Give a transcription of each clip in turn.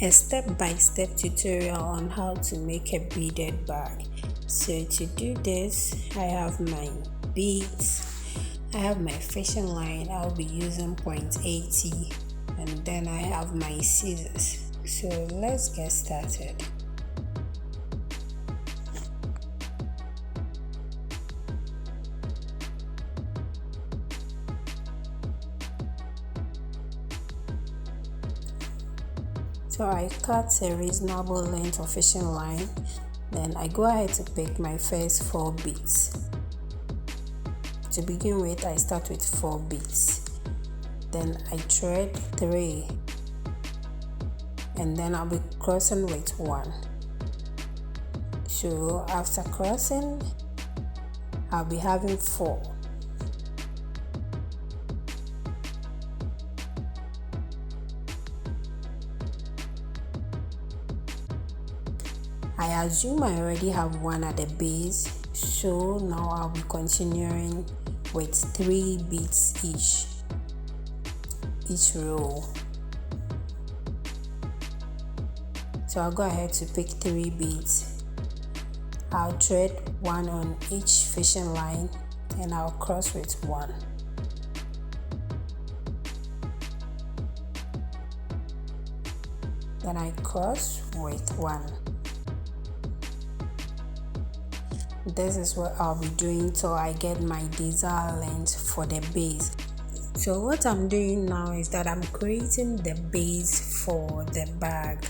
a step-by-step tutorial on how to make a beaded bag. So to do this, I have my beads, I have my fishing line. I'll be using 0.80, and then I have my scissors. So let's get started. So I cut a reasonable length of fishing line, then I go ahead to pick my first 4 beads. To begin with, I start with 4 beads, then I thread 3, and then I'll be crossing with 1. So after crossing, I'll be having 4. I assume I already have 1 at the base, so now I'll be continuing with 3 beads each row. So I'll go ahead to pick 3 beads. I'll thread 1 on each fishing line and I'll cross with 1. Then I cross with 1. This is what I'll be doing till I get my desired length for the base. So what I'm doing now is that I'm creating the base for the bag.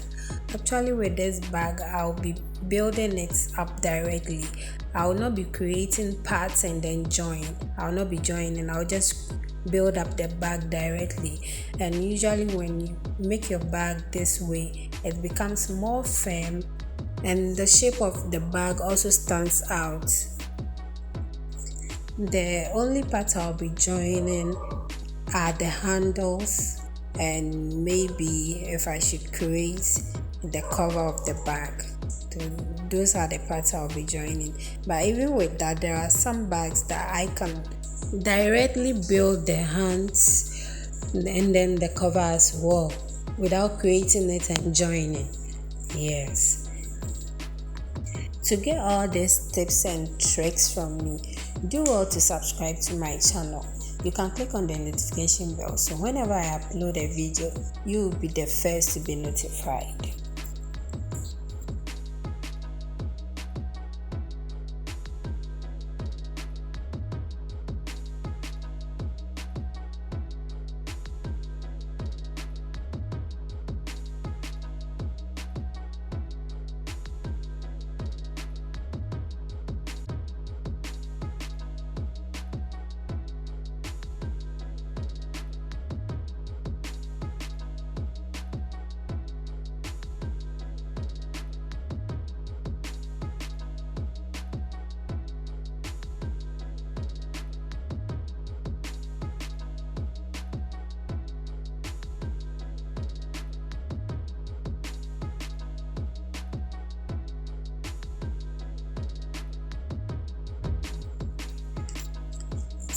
Actually, with this bag, I'll be building it up directly. I will not be creating parts and then join. I'll not be joining. I'll just build up the bag directly. And usually when you make your bag this way, it becomes more firm, and the shape of the bag also stands out. The only part I'll be joining are the handles, and maybe if I should create the cover of the bag. Those are the parts I'll be joining. But even with that, there are some bags that I can directly build the hands and then the cover as well without creating it and joining. Yes. To get all these tips and tricks from me, do well to subscribe to my channel. You can click on the notification bell, so whenever I upload a video, you will be the first to be notified.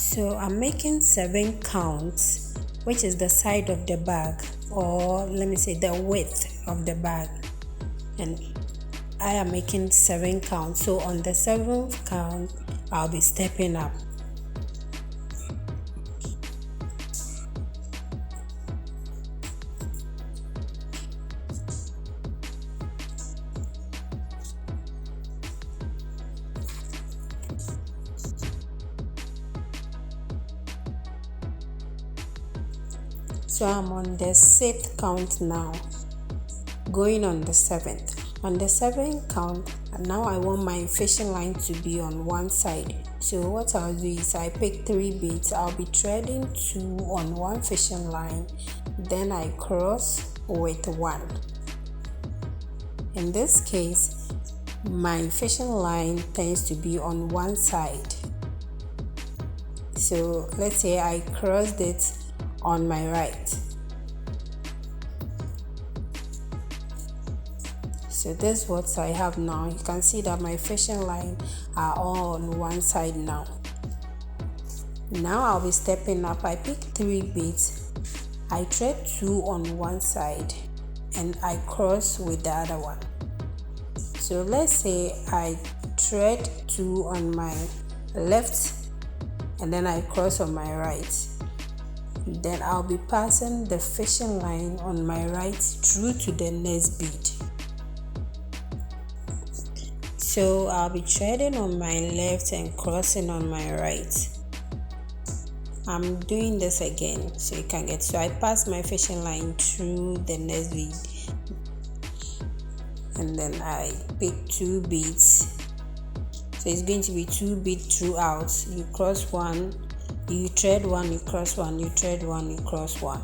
So I'm making 7 counts, which is the side of the bag, or let me say the width of the bag, and I am making 7 counts. So on the 7th count, I'll be stepping up. So I'm on the 6th count now, going on the 7th. On the 7th count, now I want my fishing line to be on one side. So what I'll do is I pick 3 beads. I'll be threading 2 on one fishing line, then I cross with 1. In this case, my fishing line tends to be on one side. So let's say I crossed it on my right. So this is what I have now. You can see that my fishing line are all on one side now. Now I'll be stepping up. I pick 3 beads. I thread 2 on one side and I cross with the other one. So let's say I thread 2 on my left and then I cross on my right. Then I'll be passing the fishing line on my right through to the next bead. So I'll be threading on my left and crossing on my right. I'm doing this again so you can get. So I pass my fishing line through the next bead, and then I pick 2 beads. So it's going to be 2 beads throughout. You cross one, you thread one, you cross one, you thread one, you cross one,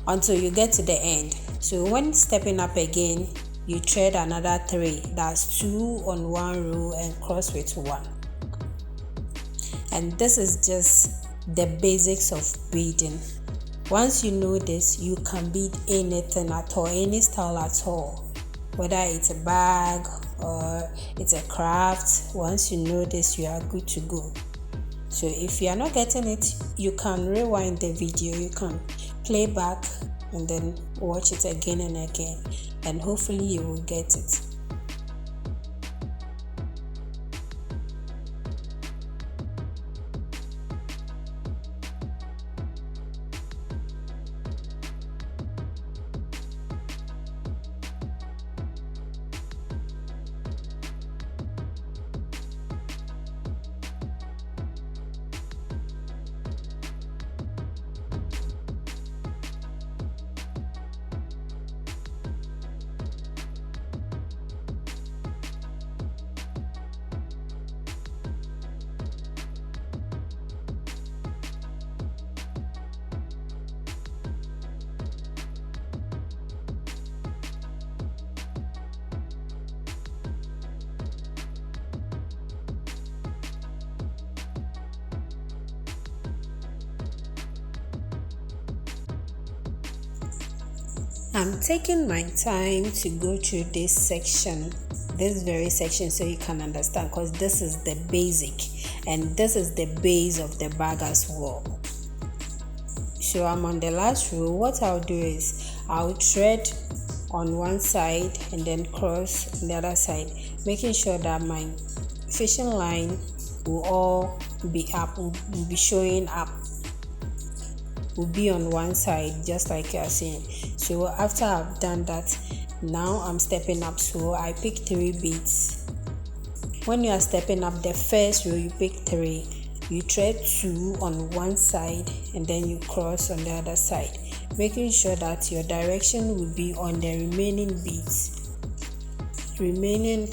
until you get to the end. So when stepping up again, you thread another 3. That's 2 on one row and cross with 1. And this is just the basics of beading. Once you know this, you can bead anything at all, any style at all, whether it's a bag or it's a craft. Once you know this, you are good to go. So if you are not getting it, you can rewind the video, you can play back and then watch it again and again, and hopefully you will get it. I'm taking my time to go through this very section, so you can understand, because this is the basic and this is the base of the bag as well. So I'm on the last row. What I'll do is I'll thread on one side and then cross on the other side, making sure that my fishing line will all be up, will be showing up, will be on one side, just like you are seeing. So after I've done that, now I'm stepping up. So I pick 3 beads. When you are stepping up the first row, you pick 3, you thread 2 on one side and then you cross on the other side, making sure that your direction will be on the remaining beads, remaining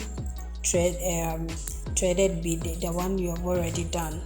threaded bead, the one you have already done.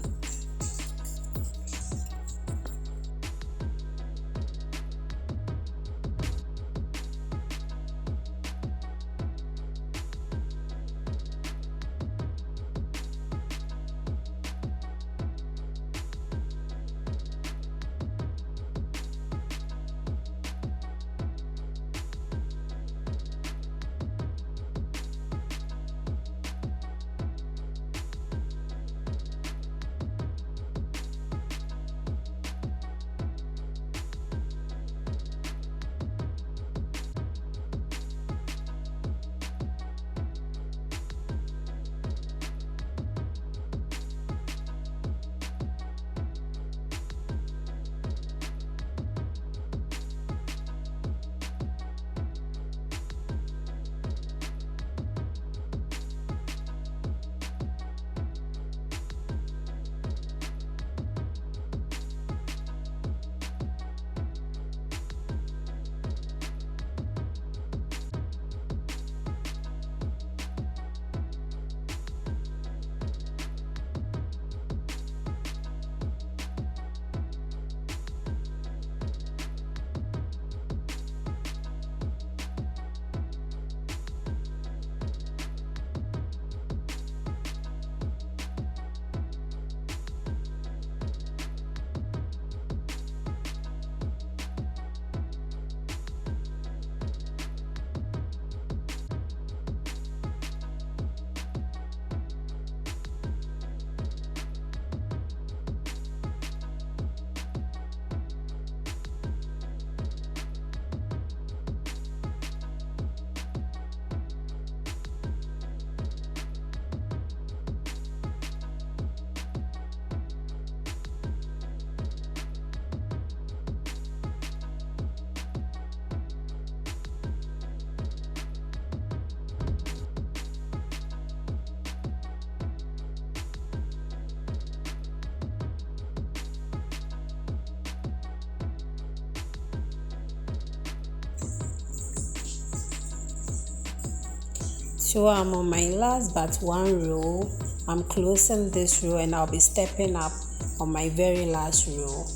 So I'm on my last but one row. I'm closing this row and I'll be stepping up on my very last row.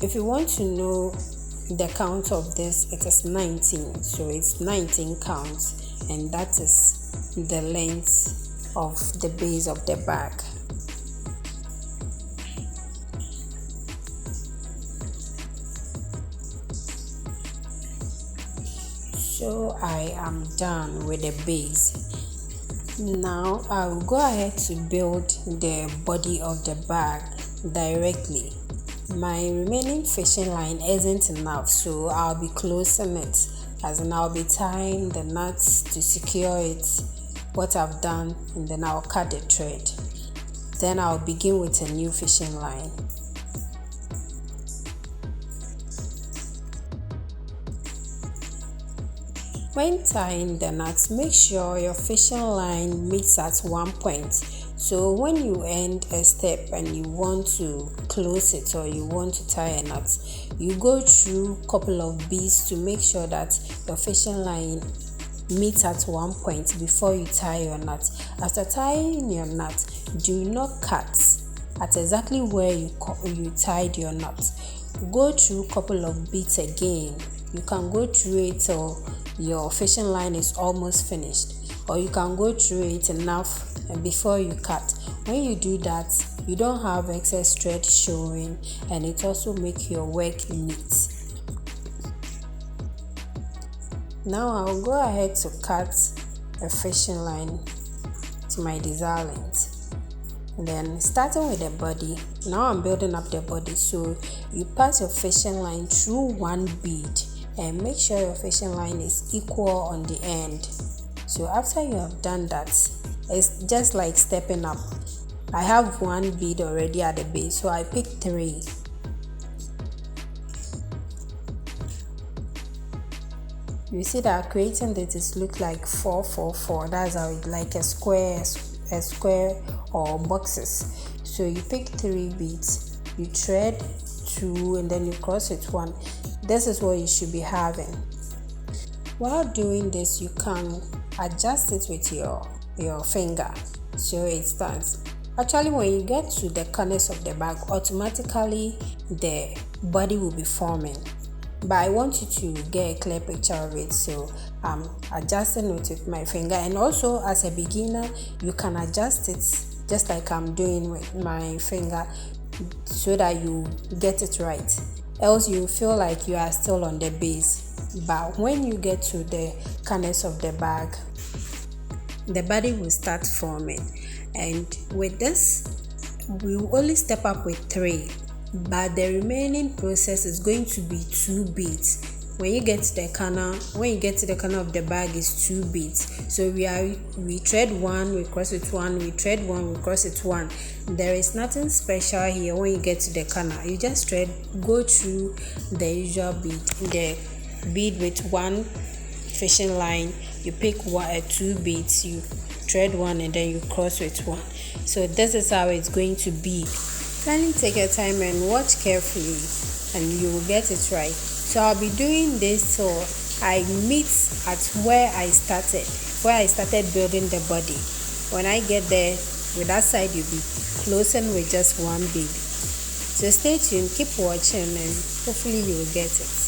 If you want to know the count of this, it is 19. So it's 19 counts, and that is the length of the base of the bag. So I am done with the base. Now I will go ahead to build the body of the bag directly. My remaining fishing line isn't enough, so I'll be closing it, as in I'll be tying the knots to secure it, what I've done, and then I'll cut the thread. Then I'll begin with a new fishing line. When tying the knots, make sure your fishing line meets at one point. So when you end a step and you want to close it or you want to tie a knot, you go through a couple of beads to make sure that your fishing line meets at one point before you tie your knot. After tying your knot, do not cut at exactly where you tied your knot. Go through a couple of beads again. You can go through it till your fishing line is almost finished, or you can go through it enough and before you cut. When you do that, you don't have excess thread showing, and it also makes your work neat. Now I'll go ahead to cut a fishing line to my desired length. Then starting with the body, now I'm building up the body, so you pass your fishing line through one bead and make sure your fishing line is equal on the end. So after you have done that, it's just like stepping up. I have one bead already at the base, so I pick 3. You see that creating this look like 4 4 4. That's how it like a square or boxes. So you pick 3 beads, you thread 2, and then you cross it 1. This is what you should be having. While doing this, you can adjust it with your finger so it stands. Actually, when you get to the corners of the bag, automatically the body will be forming. But I want you to get a clear picture of it, so I'm adjusting it with my finger. And also, as a beginner, you can adjust it just like I'm doing with my finger so that you get it right. Else you feel like you are still on the base. But when you get to the corners of the bag, the body will start forming. And with this, we will only step up with 3, but the remaining process is going to be 2 beads. When you get to the corner of the bag is 2 beads. So we thread 1, we cross it 1, we thread 1, we cross it 1. There is nothing special here. When you get to the corner, you just go through the usual bead with 1 fishing line. You pick 2 beads, you thread 1, and then you cross with 1. So this is how it's going to be. Kindly take your time and watch carefully, and you will get it right. So I'll be doing this till I meet at where I started building the body. When I get there, with that side, you'll be closing with just 1 bead. So stay tuned, keep watching, and hopefully you will get it.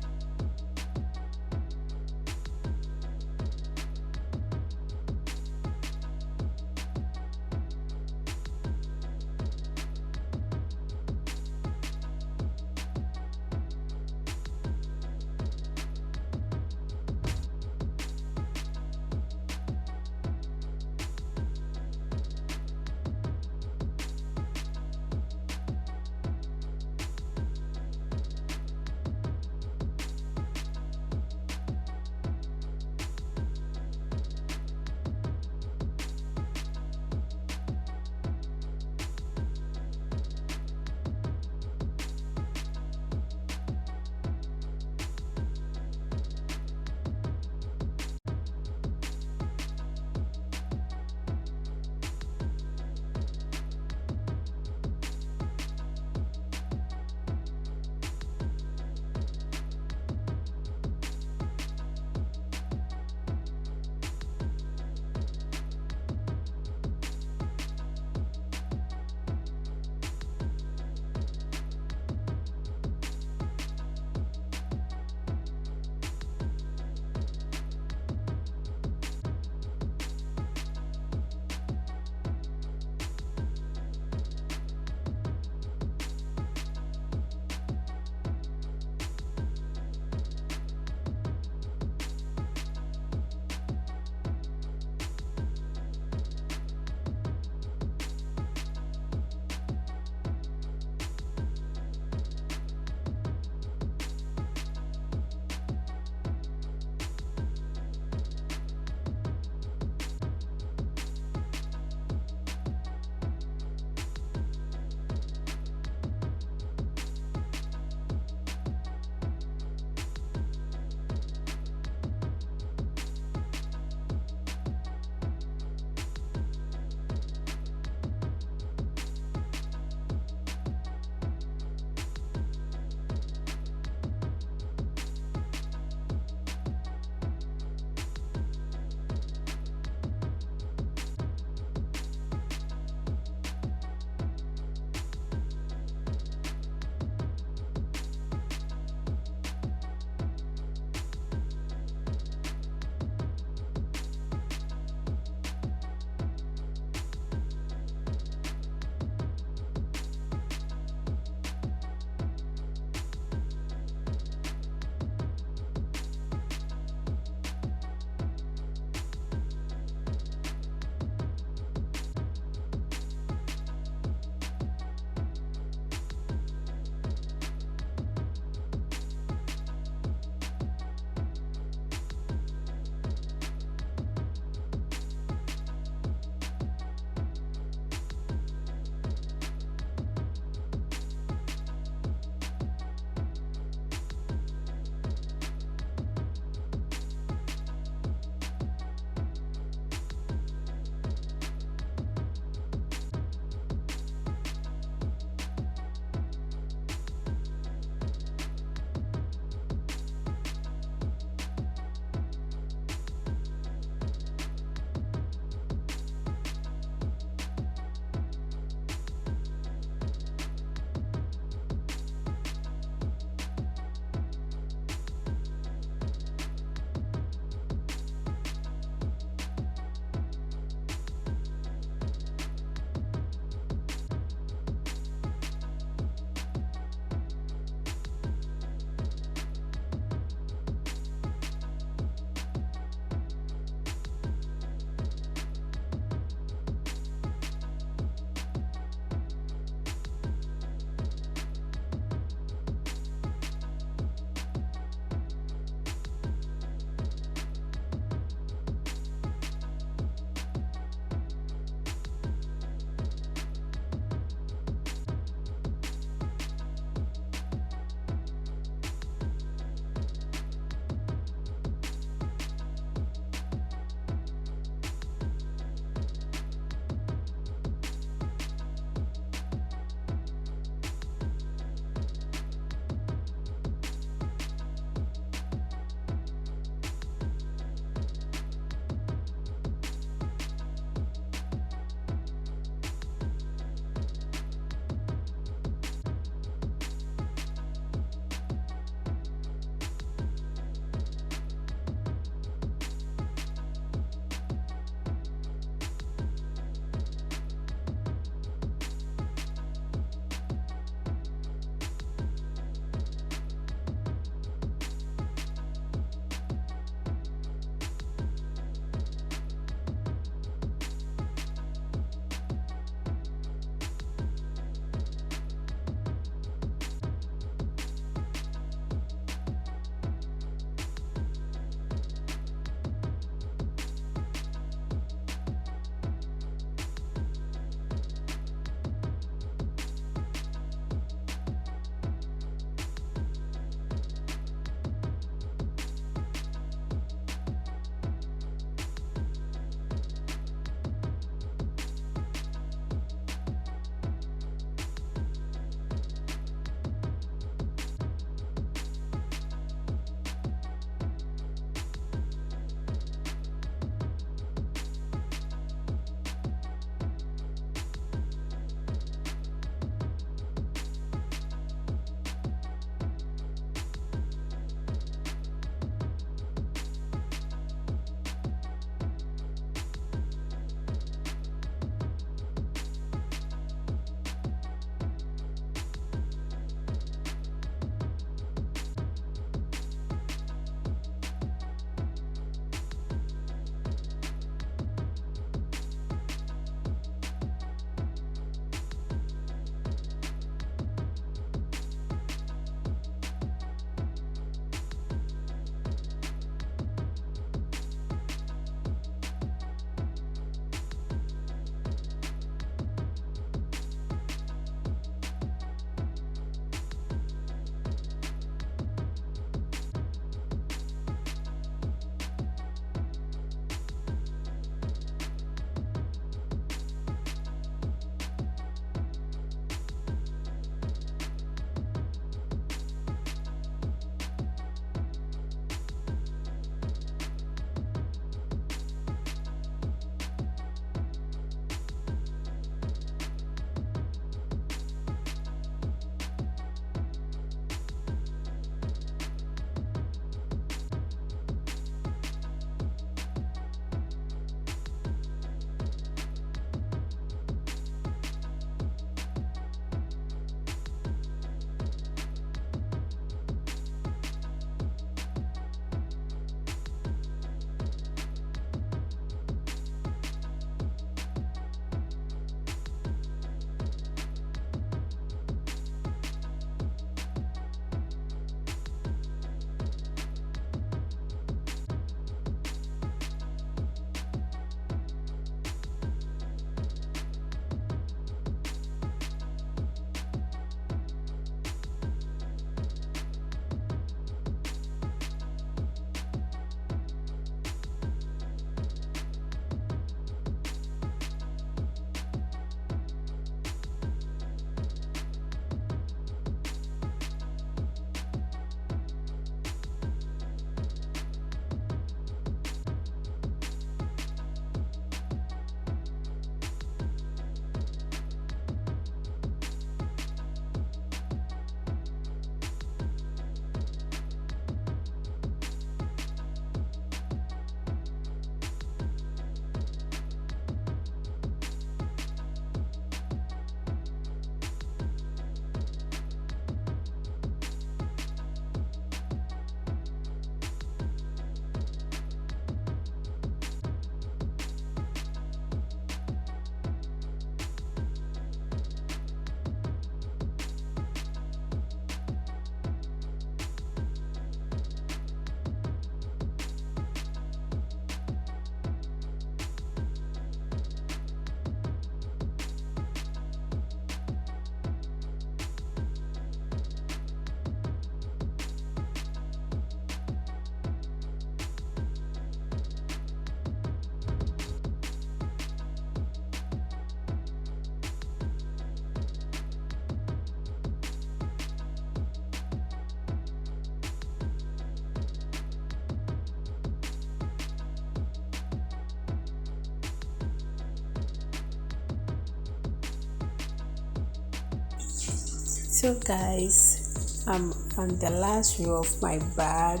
So guys, I'm on the last row of my bag,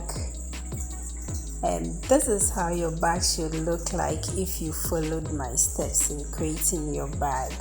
and this is how your bag should look like if you followed my steps in creating your bag.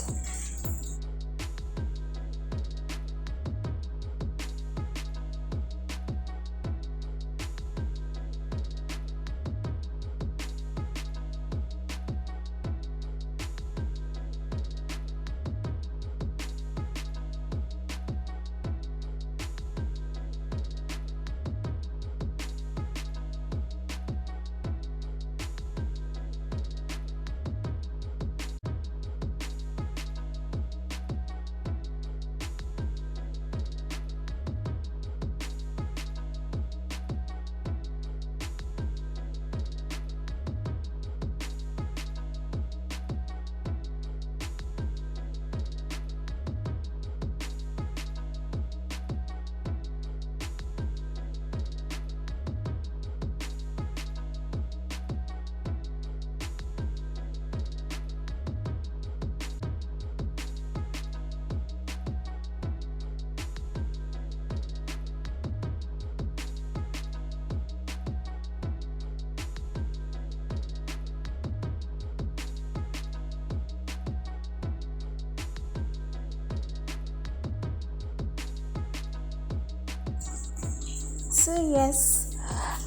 So yes,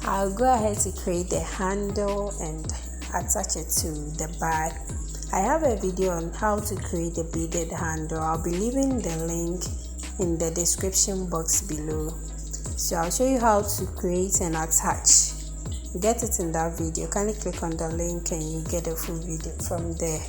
I'll go ahead to create the handle and attach it to the bag. I have a video on how to create a beaded handle. I'll be leaving the link in the description box below. So I'll show you how to create and attach. Get it in that video. Kindly click on the link and you get a full video from there.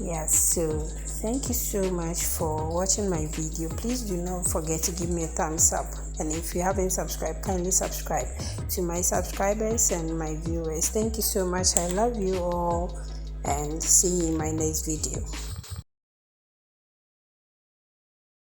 Yes, so thank you so much for watching my video. Please do not forget to give me a thumbs up, and if you haven't subscribed, kindly subscribe. To my subscribers and my viewers, thank you so much. I love you all, and see you in my next video.